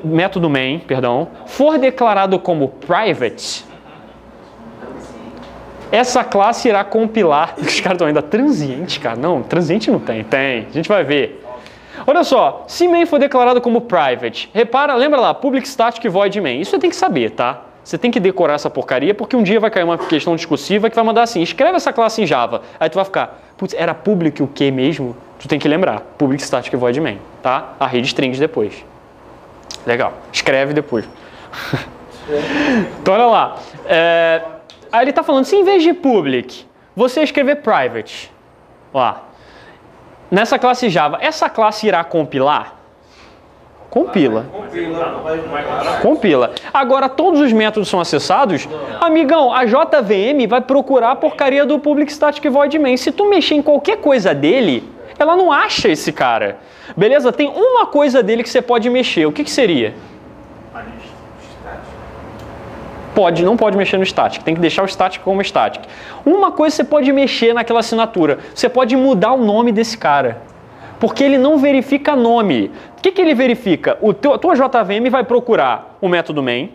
método main, for declarado como private, essa classe irá compilar... Os caras estão ainda transiente, cara. Não, transiente não tem. Tem. A gente vai ver. Olha só. Se main for declarado como private, repara, lembra lá, public static void main. Isso você tem que saber, tá? Você tem que decorar essa porcaria, porque um dia vai cair uma questão discursiva que vai mandar assim, escreve essa classe em Java. Aí tu vai ficar, putz, era public o que mesmo? Tu tem que lembrar, public static void main, tá? A rede strings depois. Legal. Escreve depois. Então, olha lá. Aí ele está falando, se em vez de public, você escrever private, lá, nessa classe Java, essa classe irá compilar? Compila. Compila. Agora, todos os métodos são acessados? Amigão, a JVM vai procurar a porcaria do public static void main. Se tu mexer em qualquer coisa dele, ela não acha esse cara. Beleza? Tem uma coisa dele que você pode mexer. O que seria? Não pode mexer no static, tem que deixar o static como static. Uma coisa você pode mexer naquela assinatura, você pode mudar o nome desse cara, porque ele não verifica nome. O que ele verifica? A tua JVM vai procurar o método main,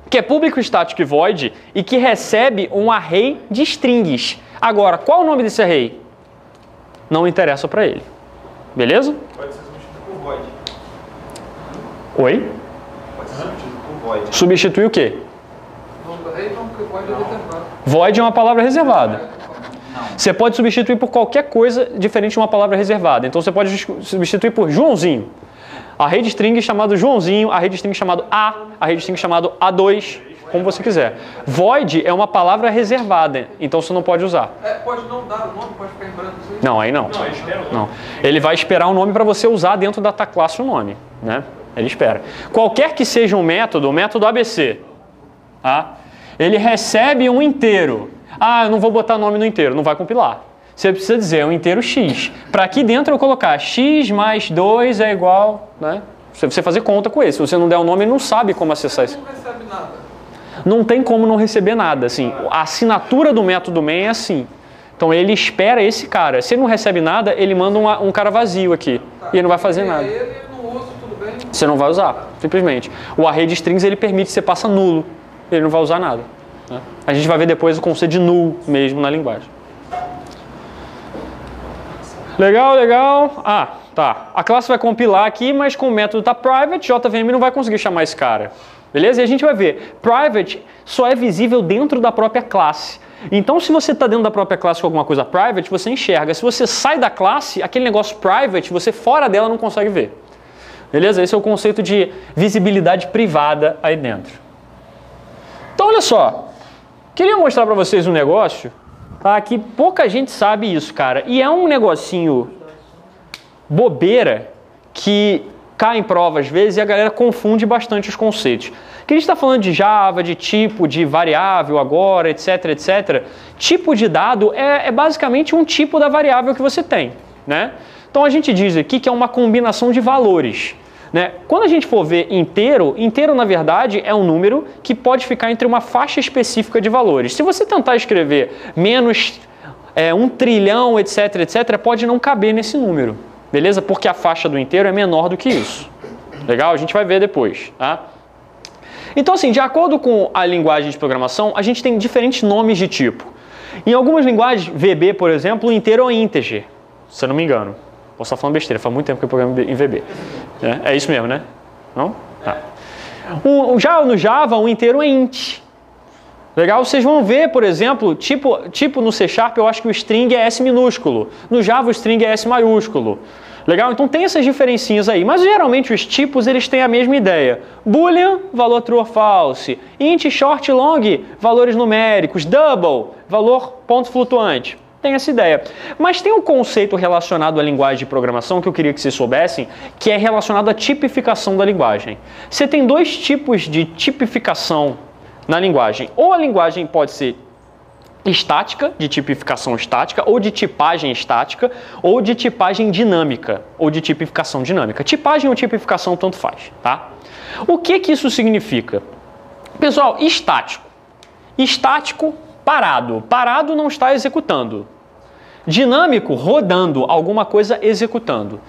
que é public static void e que recebe um array de strings. Agora, qual o nome desse array? Não interessa para ele. Beleza? Pode ser substituído por void. Oi? Pode ser substituído por void. Substitui o quê? Void é uma palavra reservada. Você pode substituir por qualquer coisa diferente de uma palavra reservada. Então você pode substituir por Joãozinho. A rede string chamado Joãozinho, a rede string chamado A, a rede string chamado A2, como você quiser. Void é uma palavra reservada, então você não pode usar. Pode não dar o nome, pode ficar em branco. Não, aí não. Não. Ele vai esperar um nome para você usar dentro da tua classe o nome, né? Ele espera. Qualquer que seja um método, o método ABC, tá? Ele recebe um inteiro. Ah, eu não vou botar nome no inteiro, não vai compilar. Você precisa dizer um inteiro x. Para aqui dentro eu colocar x mais 2 é igual, né? Você fazer conta com esse. Se você não der o nome, ele não sabe como acessar isso. Não recebe nada. Não tem como não receber nada. Assim. A assinatura do método main é assim. Então ele espera esse cara. Se ele não recebe nada, ele manda um cara vazio aqui. E ele não vai fazer nada. Ele não usa, tudo bem? Você não vai usar, simplesmente. O array de strings ele permite que você passe nulo. Ele não vai usar nada. Né? A gente vai ver depois o conceito de null mesmo na linguagem. Legal, legal. Ah, tá. A classe vai compilar aqui, mas com o método tá private, JVM não vai conseguir chamar esse cara. Beleza? E a gente vai ver. Private só é visível dentro da própria classe. Então, se você está dentro da própria classe com alguma coisa private, você enxerga. Se você sai da classe, aquele negócio private, você fora dela não consegue ver. Beleza? Esse é o conceito de visibilidade privada aí dentro. Então, olha só. Queria mostrar para vocês um negócio, tá? Que pouca gente sabe isso, cara. E é um negocinho bobeira que cai em prova às vezes e a galera confunde bastante os conceitos. Que a gente está falando de Java, de tipo, de variável agora, etc, etc. Tipo de dado é basicamente um tipo da variável que você tem, né? Então a gente diz aqui que é uma combinação de valores, né? Quando a gente for ver inteiro, inteiro na verdade é um número que pode ficar entre uma faixa específica de valores. Se você tentar escrever menos 1 trilhão, etc, etc, pode não caber nesse número, beleza? Porque a faixa do inteiro é menor do que isso. Legal? A gente vai ver depois, tá? Então, assim, de acordo com a linguagem de programação, a gente tem diferentes nomes de tipo. Em algumas linguagens, VB, por exemplo, o inteiro é integer, se eu não me engano. Posso estar falando besteira, faz muito tempo que eu programo em VB. É isso mesmo, né? Não? Tá. Já no Java, o inteiro é int. Legal? Vocês vão ver, por exemplo, tipo no C# eu acho que o string é S minúsculo. No Java o string é S maiúsculo. Legal? Então tem essas diferencinhas aí. Mas geralmente os tipos eles têm a mesma ideia. Boolean, valor true or false. Int, short, long, valores numéricos. Double, valor ponto flutuante. Tem essa ideia. Mas tem um conceito relacionado à linguagem de programação que eu queria que vocês soubessem, que é relacionado à tipificação da linguagem. Você tem dois tipos de tipificação na linguagem. Ou a linguagem pode ser estática, de tipificação estática, ou de tipagem estática, ou de tipagem dinâmica, ou de tipificação dinâmica. Tipagem ou tipificação tanto faz, tá? O que isso significa? Pessoal, estático. Estático, parado. Parado não está executando. Dinâmico, rodando, alguma coisa executando.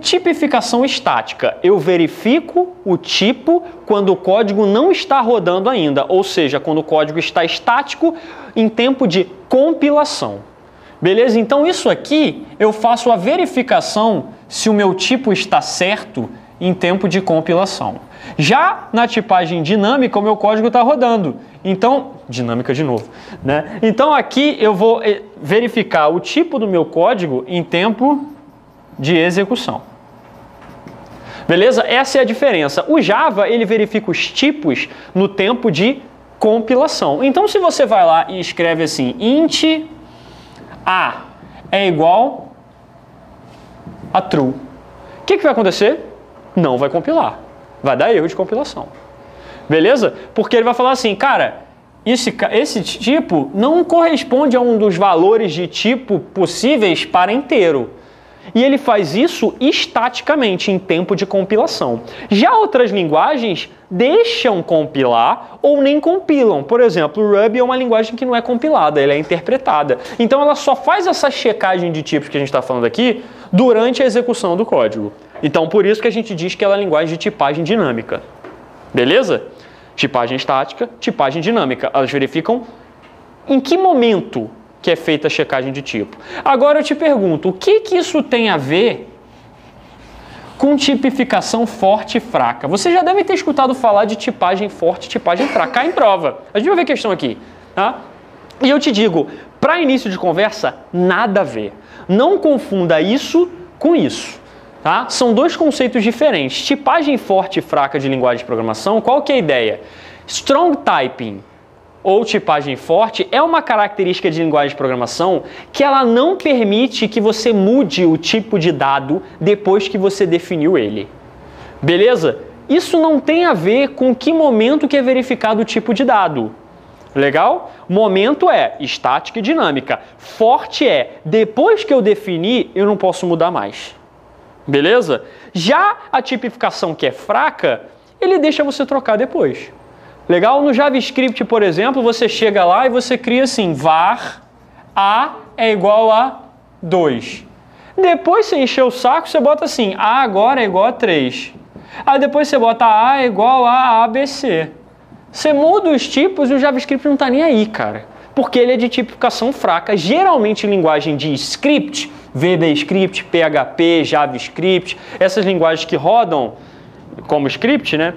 Tipificação estática. Eu verifico o tipo quando o código não está rodando ainda, ou seja, quando o código está estático em tempo de compilação. Beleza? Então isso aqui eu faço a verificação se o meu tipo está certo em tempo de compilação. Já na tipagem dinâmica, o meu código está rodando. Então, dinâmica de novo, né? Então aqui eu vou verificar o tipo do meu código em tempo de execução. Beleza? Essa é a diferença. O Java, ele verifica os tipos no tempo de compilação. Então, se você vai lá e escreve assim, int a é igual a true, o que vai acontecer? Não vai compilar. Vai dar erro de compilação. Beleza? Porque ele vai falar assim, cara, esse tipo não corresponde a um dos valores de tipo possíveis para inteiro. E ele faz isso estaticamente, em tempo de compilação. Já outras linguagens deixam compilar ou nem compilam. Por exemplo, o Ruby é uma linguagem que não é compilada, ela é interpretada. Então ela só faz essa checagem de tipos que a gente está falando aqui durante a execução do código. Então por isso que a gente diz que ela é linguagem de tipagem dinâmica. Beleza? Tipagem estática, tipagem dinâmica. Elas verificam em que momento que é feita a checagem de tipo. Agora eu te pergunto, o que isso tem a ver com tipificação forte e fraca? Você já deve ter escutado falar de tipagem forte e tipagem fraca. Cai em prova. A gente vai ver a questão aqui. Tá? E eu te digo, para início de conversa, nada a ver. Não confunda isso com isso. Tá? São dois conceitos diferentes. Tipagem forte e fraca de linguagem de programação, qual que é a ideia? Strong typing ou tipagem forte é uma característica de linguagem de programação que ela não permite que você mude o tipo de dado depois que você definiu ele. Beleza? Isso não tem a ver com que momento que é verificado o tipo de dado. Legal? Momento é estática e dinâmica. Forte é, depois que eu defini, eu não posso mudar mais. Beleza? Já a tipificação que é fraca, ele deixa você trocar depois. Legal? No JavaScript, por exemplo, você chega lá e você cria assim, var a é igual a 2. Depois você encheu o saco, você bota assim, a agora é igual a 3. Aí depois você bota a é igual a ABC. Você muda os tipos e o JavaScript não está nem aí, cara. Porque ele é de tipificação fraca. Geralmente em linguagem de script, VBScript, PHP, JavaScript, essas linguagens que rodam como script, né?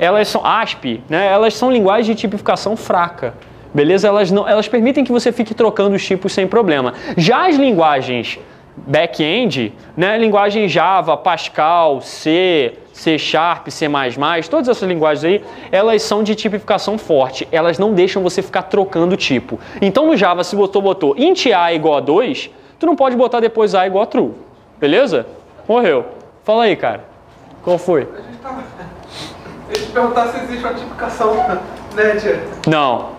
Elas são ASP, né? Elas são linguagens de tipificação fraca. Beleza? Elas permitem que você fique trocando os tipos sem problema. Já as linguagens back-end, né? Linguagem Java, Pascal, C, C#, C++, todas essas linguagens aí, elas são de tipificação forte. Elas não deixam você ficar trocando tipo. Então no Java, se botou int a igual a 2, tu não pode botar depois a igual a true. Beleza? Morreu. Fala aí, cara. Qual foi? Eu ia te perguntar se existe uma tipificação, né, Tia? Não.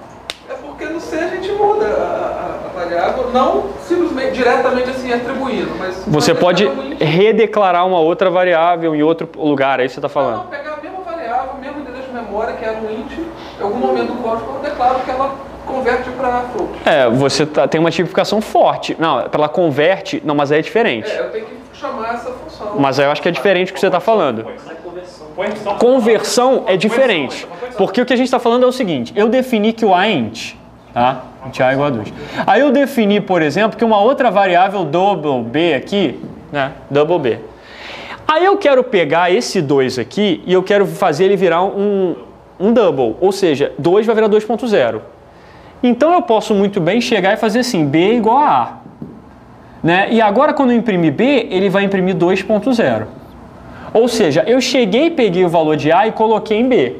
É porque no C a gente muda a variável, não simplesmente diretamente assim atribuindo, mas... Você pode redeclarar uma outra variável em outro lugar, aí você está falando. Não, pegar a mesma variável, o mesmo endereço de memória, que era um int, em algum momento do código eu declaro que ela converte para float. Você tem uma tipificação forte. Não, ela converte... Não, mas aí é diferente. Eu tenho que chamar essa função. Mas aí eu acho que é diferente do que você está falando. Conversão é diferente. Porque o que a gente está falando é o seguinte, eu defini que o a é int, tá? Int a é igual a 2. Aí eu defini, por exemplo, que uma outra variável double b aqui, né? Double b. Aí eu quero pegar esse 2 aqui e eu quero fazer ele virar um double, ou seja, 2 vai virar 2.0. Então eu posso muito bem chegar e fazer assim, b igual a a. Né? E agora quando eu imprimir b, ele vai imprimir 2.0. Ou seja, eu cheguei e peguei o valor de a e coloquei em b.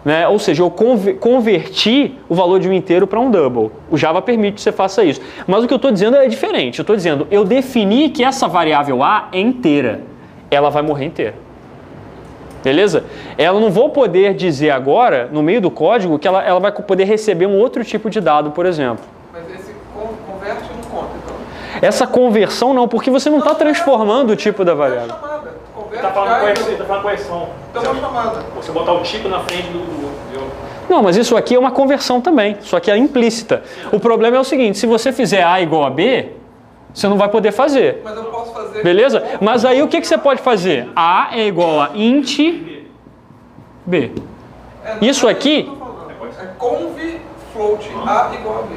Né? Ou seja, eu converti o valor de um inteiro para um double. O Java permite que você faça isso. Mas o que eu estou dizendo é diferente. Eu estou dizendo, eu defini que essa variável a é inteira. Ela vai morrer inteira. Beleza? Ela não vou poder dizer agora, no meio do código, que ela vai poder receber um outro tipo de dado, por exemplo. Mas esse converte não conta, então? Essa conversão não, porque você não está transformando o tipo da variável. Tá falando correção. Então é uma chamada. Você botar o tipo na frente do... Não, mas isso aqui é uma conversão também, só que é implícita. O problema é o seguinte, se você fizer a igual a b, você não vai poder fazer. Mas eu posso fazer Beleza? Mas aí o que você pode fazer? A é igual a int B. Isso aqui... É conv float A igual a B.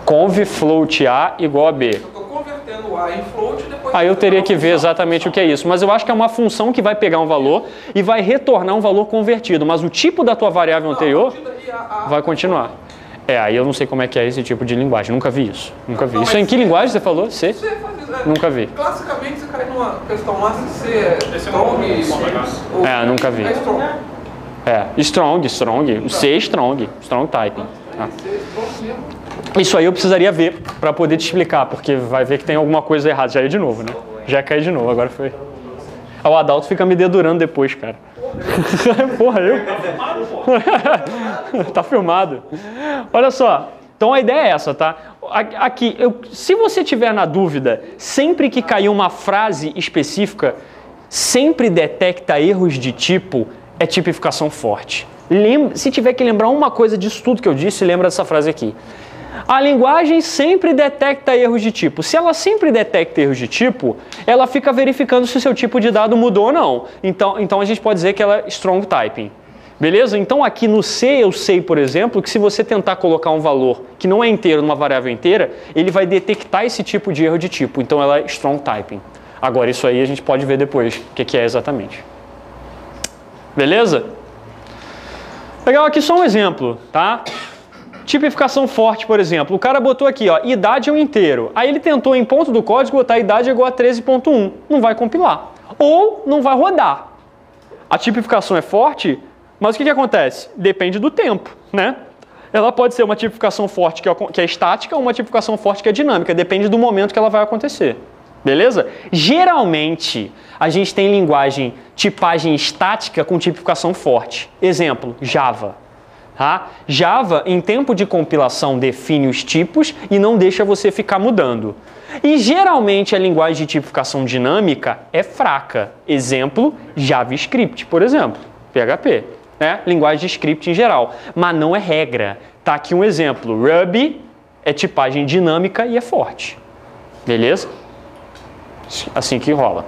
Conv float A igual a B. Eu estou convertendo A em float e depois... Aí eu teria que ver exatamente o que é isso. Mas eu acho que é uma função que vai pegar um valor e vai retornar um valor convertido. Mas o tipo da tua variável anterior vai continuar. Aí eu não sei como é que é esse tipo de linguagem. Nunca vi isso. Nunca vi. Isso em que linguagem você falou? C? C faz isso. Nunca vi. Classicamente você cai numa questão lá se C é strong... Nunca vi. É strong. Strong. O C é strong. Strong typing. Tá? Isso aí eu precisaria ver para poder te explicar, porque vai ver que tem alguma coisa errada. Já ia de novo, né? Já cai de novo, agora foi. O Adalto fica me dedurando depois, cara. Porra, eu? Tá filmado. Olha só. Então a ideia é essa, tá? Aqui, se você tiver na dúvida, sempre que cair uma frase específica, sempre detecta erros de tipo, é tipificação forte. Se tiver que lembrar uma coisa disso tudo que eu disse, lembra dessa frase aqui. A linguagem sempre detecta erros de tipo. Se ela sempre detecta erros de tipo, ela fica verificando se o seu tipo de dado mudou ou não. Então a gente pode dizer que ela é strong typing. Beleza? Então aqui no C eu sei, por exemplo, que se você tentar colocar um valor que não é inteiro numa variável inteira, ele vai detectar esse tipo de erro de tipo. Então ela é strong typing. Agora isso aí a gente pode ver depois o que é exatamente. Beleza? Legal, aqui só um exemplo, tá? Tipificação forte, por exemplo. O cara botou aqui, ó, idade é um inteiro. Aí ele tentou em ponto do código botar idade igual a 13.1. Não vai compilar. Ou não vai rodar. A tipificação é forte, mas o que acontece? Depende do tempo, né? Ela pode ser uma tipificação forte que é estática ou uma tipificação forte que é dinâmica. Depende do momento que ela vai acontecer. Beleza? Geralmente, a gente tem tipagem estática com tipificação forte. Exemplo, Java. Tá? Java, em tempo de compilação, define os tipos e não deixa você ficar mudando. E geralmente a linguagem de tipificação dinâmica é fraca. Exemplo, JavaScript, por exemplo, PHP. Né? Linguagem de script em geral. Mas não é regra. Tá aqui um exemplo. Ruby é tipagem dinâmica e é forte. Beleza? Assim que rola.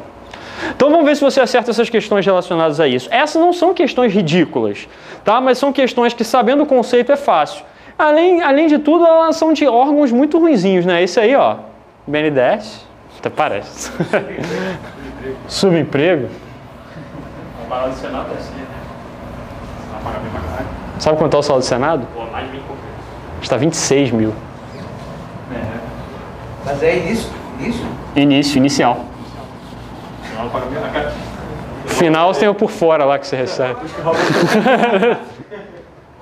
Então vamos ver se você acerta essas questões relacionadas a isso. Essas não são questões ridículas, tá? Mas são questões que, sabendo o conceito, é fácil. Além de tudo, elas são de órgãos muito ruinzinhos, né? Esse aí, ó, BNDES, até parece. Subemprego. O salário do Senado é assim, né? Vai pagar bem pra caralho. Sabe quanto é o salário do Senado? Pô, mais de 20 por mês. Está 26 mil. Mas é início? Inicial. Senão não paga bem na cara. Final tem o por fora lá que você recebe.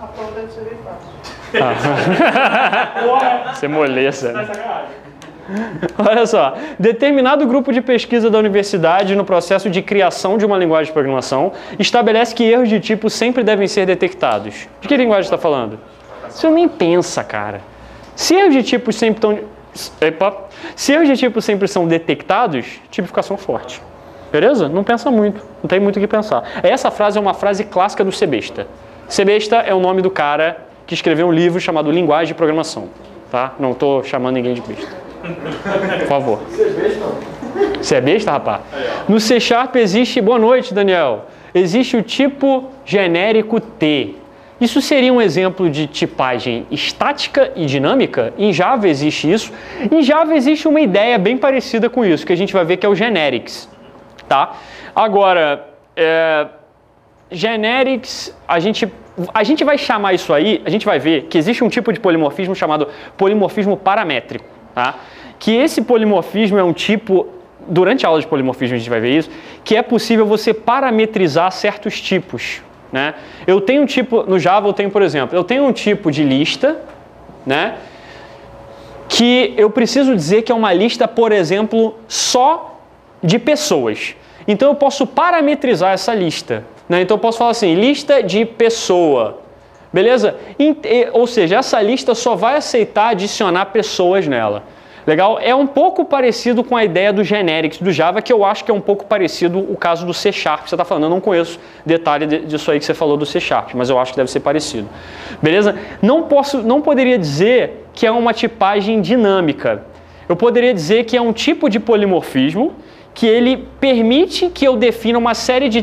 A prova deve ser bem fácil. Você molesta, né? Olha só, determinado grupo de pesquisa da universidade no processo de criação de uma linguagem de programação estabelece que erros de tipo sempre devem ser detectados. De que linguagem está falando? Você nem pensa, cara. Se erros de tipo sempre são detectados, tipificação forte. Beleza? Não pensa muito, não tem muito o que pensar. Essa frase é uma frase clássica do Sebesta. Sebesta é o nome do cara que escreveu um livro chamado Linguagem de Programação. Tá? Não estou chamando ninguém de besta. Por favor. Você é besta, rapaz? No C# existe... Boa noite, Daniel. Existe o tipo genérico T. Isso seria um exemplo de tipagem estática e dinâmica? Em Java existe isso. Em Java existe uma ideia bem parecida com isso, que a gente vai ver que é o generics. Tá? Agora, generics, a gente vai chamar isso aí, a gente vai ver que existe um tipo de polimorfismo chamado polimorfismo paramétrico. Tá? Que esse polimorfismo é um tipo, durante a aula de polimorfismo a gente vai ver isso, que é possível você parametrizar certos tipos. Né? Eu tenho um tipo, no Java eu tenho, por exemplo, eu tenho um tipo de lista, né, que eu preciso dizer que é uma lista, por exemplo, só de pessoas. Então eu posso parametrizar essa lista. Né? Então eu posso falar assim, lista de pessoa. Beleza? Ou seja, essa lista só vai aceitar adicionar pessoas nela. Legal? É um pouco parecido com a ideia do generics do Java, que eu acho que é um pouco parecido o caso do C#. Você está falando, eu não conheço detalhe disso aí que você falou do C#, mas eu acho que deve ser parecido. Beleza? Não poderia dizer que é uma tipagem dinâmica. Eu poderia dizer que é um tipo de polimorfismo que ele permite que eu defina uma série de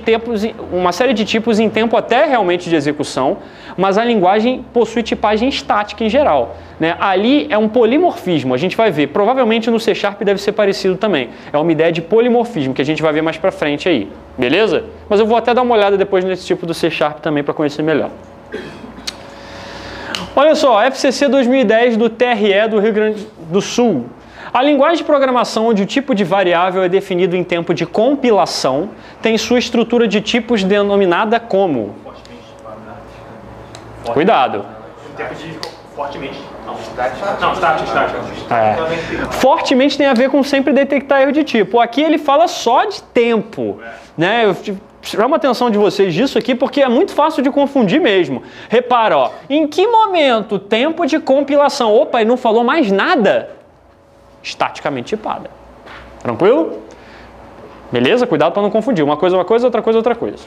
tipos em tempo até realmente de execução, mas a linguagem possui tipagem estática em geral, né? Ali é um polimorfismo, a gente vai ver, provavelmente no C# deve ser parecido também, é uma ideia de polimorfismo que a gente vai ver mais pra frente aí, beleza? Mas eu vou até dar uma olhada depois nesse tipo do C# também para conhecer melhor. Olha só, FCC 2010 do TRE do Rio Grande do Sul. A linguagem de programação onde o tipo de variável é definido em tempo de compilação tem sua estrutura de tipos denominada como... Cuidado. Tempo de fortemente. Não, estático. Fortemente tem a ver com sempre detectar erro de tipo. Aqui ele fala só de tempo, né? Eu chamo a atenção de vocês disso aqui porque é muito fácil de confundir mesmo. Repara, ó, em que momento tempo de compilação? Opa, ele não falou mais nada. Estaticamente tipada. Tranquilo? Beleza? Cuidado para não confundir. Uma coisa, outra coisa, outra coisa.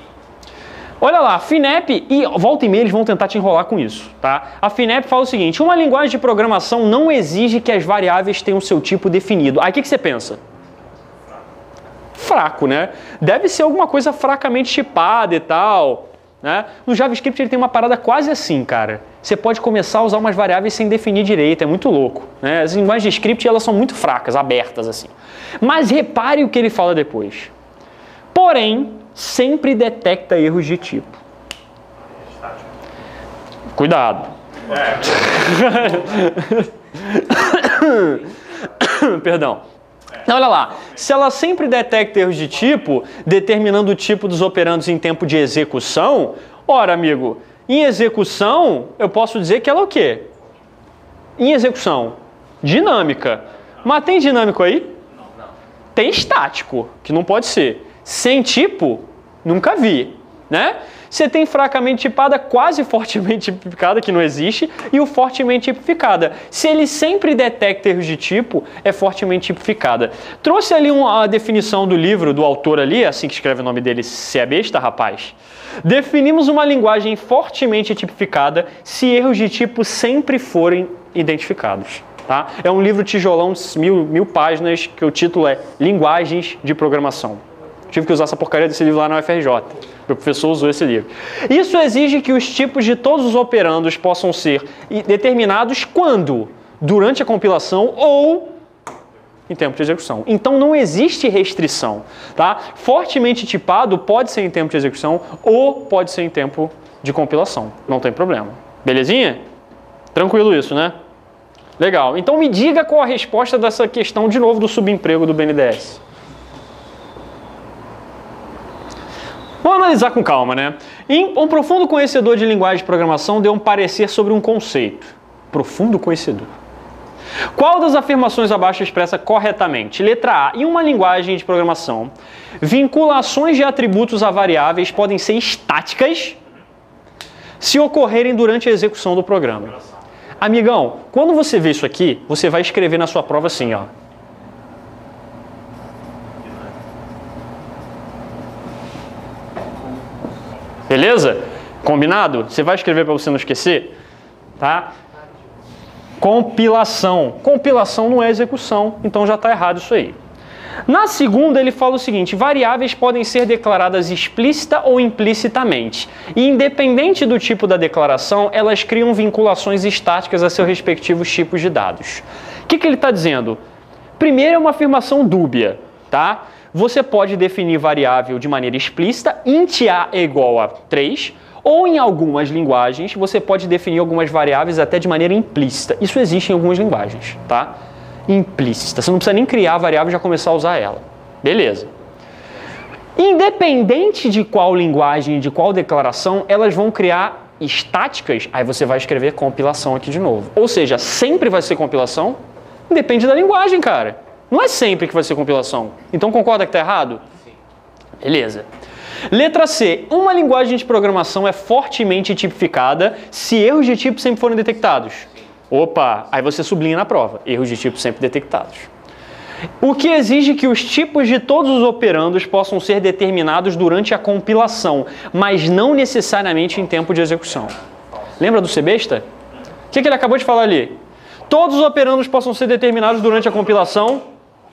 Olha lá, a FINEP, e volta e meia eles vão tentar te enrolar com isso, tá? A FINEP fala o seguinte, uma linguagem de programação não exige que as variáveis tenham seu tipo definido. Aí o que você pensa? Fraco, né? Deve ser alguma coisa fracamente tipada e tal, né? No JavaScript ele tem uma parada quase assim, cara. Você pode começar a usar umas variáveis sem definir direito, é muito louco, né? As linguagens de script elas são muito fracas, abertas assim. Mas repare o que ele fala depois. Porém, sempre detecta erros de tipo. Cuidado. Perdão. Olha lá, se ela sempre detecta erros de tipo, determinando o tipo dos operandos em tempo de execução, ora, amigo, em execução, eu posso dizer que ela é o quê? Em execução, dinâmica. Mas tem dinâmico aí? Não. Tem estático, que não pode ser. Sem tipo, nunca vi, né? Você tem fracamente tipada, quase fortemente tipificada, que não existe, e o fortemente tipificada. Se ele sempre detecta erros de tipo, é fortemente tipificada. Trouxe ali a definição do livro do autor ali, assim que escreve o nome dele, se é besta, rapaz. Definimos uma linguagem fortemente tipificada se erros de tipo sempre forem identificados. Tá? É um livro tijolão de mil páginas, que o título é Linguagens de Programação. Tive que usar essa porcaria desse livro lá na UFRJ. Meu professor usou esse livro. Isso exige que os tipos de todos os operandos possam ser determinados quando? Durante a compilação ou em tempo de execução. Então não existe restrição. Tá? Fortemente tipado pode ser em tempo de execução ou pode ser em tempo de compilação. Não tem problema. Belezinha? Tranquilo isso, né? Legal. Então me diga qual a resposta dessa questão de novo do subemprego do BNDES. Vamos analisar com calma, né? Um profundo conhecedor de linguagem de programação deu um parecer sobre um conceito. Profundo conhecedor. Qual das afirmações abaixo expressa corretamente? Letra A. Em uma linguagem de programação, vinculações de atributos a variáveis podem ser estáticas se ocorrerem durante a execução do programa. Amigão, quando você vê isso aqui, você vai escrever na sua prova assim, ó. Beleza? Combinado? Você vai escrever para você não esquecer? Tá? Compilação. Compilação não é execução, então já está errado isso aí. Na segunda, ele fala o seguinte, variáveis podem ser declaradas explícita ou implicitamente. E independente do tipo da declaração, elas criam vinculações estáticas a seus respectivos tipos de dados. O que ele está dizendo? Primeiro é uma afirmação dúbia, tá? Você pode definir variável de maneira explícita, int a é igual a 3, ou em algumas linguagens você pode definir algumas variáveis até de maneira implícita. Isso existe em algumas linguagens, tá? Implícita. Você não precisa nem criar a variável e já começar a usar ela. Beleza. Independente de qual linguagem, de qual declaração, elas vão criar estáticas, aí você vai escrever compilação aqui de novo. Ou seja, sempre vai ser compilação, depende da linguagem, cara. Não é sempre que vai ser compilação. Então concorda que está errado? Sim. Beleza. Letra C. Uma linguagem de programação é fortemente tipificada se erros de tipo sempre forem detectados. Opa, aí você sublinha na prova. Erros de tipo sempre detectados. O que exige que os tipos de todos os operandos possam ser determinados durante a compilação, mas não necessariamente em tempo de execução. Lembra do C-besta? O que ele acabou de falar ali? Todos os operandos possam ser determinados durante a compilação.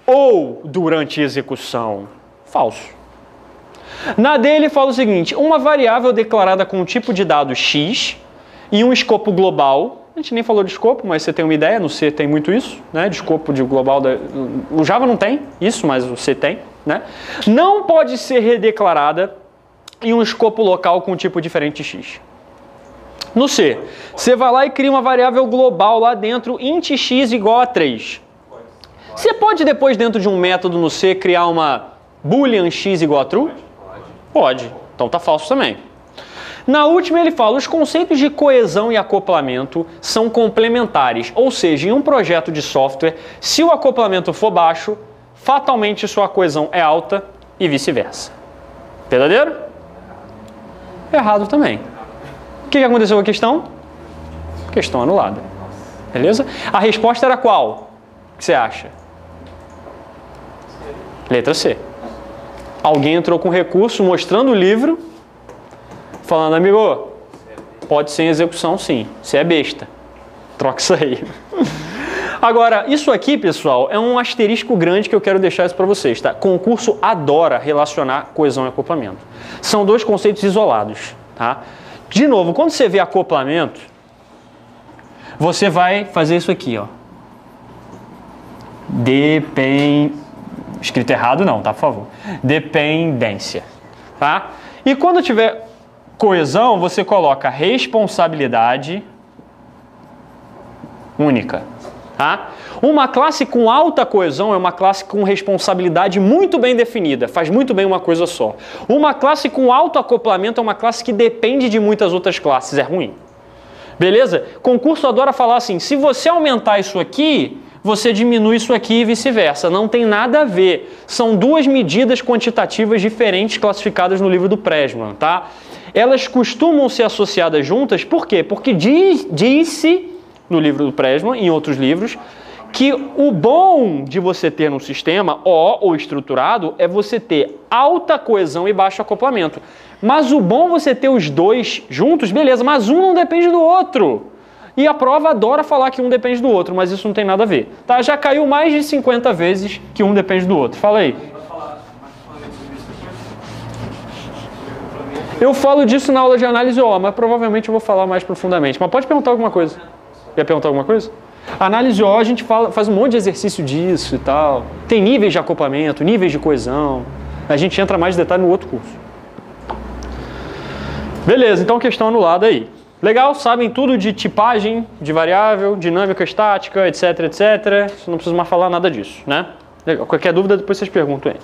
ou durante execução? Falso. Na D ele fala o seguinte, uma variável declarada com um tipo de dado X e um escopo global, a gente nem falou de escopo, mas você tem uma ideia, no C tem muito isso, né, de escopo de global, o Java não tem isso, mas o C tem, né, não pode ser redeclarada em um escopo local com um tipo diferente de X. No C, você vai lá e cria uma variável global lá dentro, int x igual a 3. Você pode depois, dentro de um método no C, criar uma boolean x igual a true? Pode. Então tá falso também. Na última ele fala, os conceitos de coesão e acoplamento são complementares. Ou seja, em um projeto de software, se o acoplamento for baixo, fatalmente sua coesão é alta e vice-versa. Verdadeiro? Errado também. O que aconteceu com a questão? Questão anulada. Beleza? A resposta era qual? O que você acha? Letra C. Alguém entrou com recurso mostrando o livro, falando, amigo, pode ser em execução sim, você é besta. Troca isso aí. Agora, isso aqui, pessoal, é um asterisco grande que eu quero deixar isso para vocês, tá? Concurso adora relacionar coesão e acoplamento. São dois conceitos isolados, tá? De novo, quando você vê acoplamento, você vai fazer isso aqui, ó. Escrito errado não, tá, por favor. Dependência, tá? E quando tiver coesão, você coloca responsabilidade única, tá? Uma classe com alta coesão é uma classe com responsabilidade muito bem definida, faz muito bem uma coisa só. Uma classe com alto acoplamento é uma classe que depende de muitas outras classes, é ruim. Beleza? Concurso adora falar assim, se você aumentar isso aqui, você diminui isso aqui e vice-versa. Não tem nada a ver. São duas medidas quantitativas diferentes classificadas no livro do Pressman, tá? Elas costumam ser associadas juntas, por quê? Porque disse no livro do Pressman, em outros livros, que o bom de você ter um sistema O ou estruturado é você ter alta coesão e baixo acoplamento. Mas o bom é você ter os dois juntos, beleza, mas um não depende do outro. E a prova adora falar que um depende do outro, mas isso não tem nada a ver. Tá? Já caiu mais de 50 vezes que um depende do outro. Fala aí. Eu falo disso na aula de análise O, mas provavelmente eu vou falar mais profundamente. Mas pode perguntar alguma coisa. Quer perguntar alguma coisa? Análise O, a gente faz um monte de exercício disso e tal. Tem níveis de acoplamento, níveis de coesão. A gente entra mais em detalhe no outro curso. Beleza, então questão anulada aí. Legal, sabem tudo de tipagem, de variável, dinâmica estática, etc, etc. Não preciso mais falar nada disso, né? Legal. Qualquer dúvida, depois vocês perguntam aí.